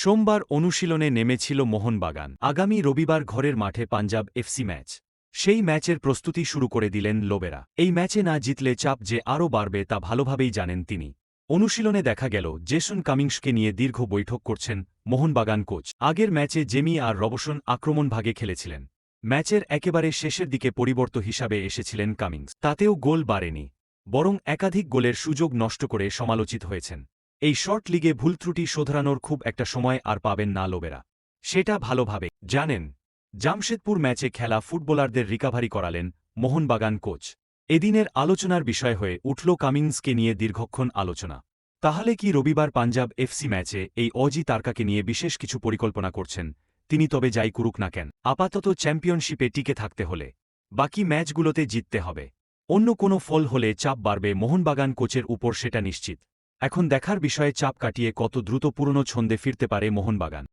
সোমবার অনুশীলনে নেমেছিল মোহনবাগান। আগামী রবিবার ঘরের মাঠে পাঞ্জাব এফসি ম্যাচ। সেই ম্যাচের প্রস্তুতি শুরু করে দিলেন লোবেরা। এই ম্যাচে না জিতলে চাপ যে আরও বাড়বে তা ভালোভাবেই জানেন তিনি। অনুশীলনে দেখা গেল জেসন কামিংসকে নিয়ে দীর্ঘ বৈঠক করছেন মোহনবাগান কোচ। আগের ম্যাচে জেমি আর রবসন আক্রমণভাগে খেলেছিলেন। ম্যাচের একেবারে শেষের দিকে পরিবর্তন হিসাবে এসেছিলেন কামিংস। তাতেও গোল বাড়েনি, বরং একাধিক গোলের সুযোগ নষ্ট করে সমালোচিত হয়েছেন। এই শর্ট লিগে ভুলত্রুটি শোধরানোর খুব একটা সময় আর পাবেন না লোবেরা, সেটা ভালোভাবে জানেন। জামশেদপুর ম্যাচে খেলা ফুটবলারদের রিকাভারি করালেন মোহনবাগান কোচ। এদিনের আলোচনার বিষয় হয়ে উঠল কামিংসকে নিয়ে দীর্ঘক্ষণ আলোচনা। তাহলে কি রবিবার পাঞ্জাব এফসি ম্যাচে এই অজি তারকাকে নিয়ে বিশেষ কিছু পরিকল্পনা করছেন তিনি? তবে যাই করুক না কেন, আপাতত চ্যাম্পিয়নশিপে টিকে থাকতে হলে বাকি ম্যাচগুলোতে জিততে হবে। অন্য কোনো ফল হলে চাপ বাড়বে মোহনবাগান কোচের উপর, সেটা নিশ্চিত। এখন দেখার বিষয়ে চাপ কাটিয়ে কত দ্রুত পুরনো ছন্দে ফিরতে পারে মোহনবাগান।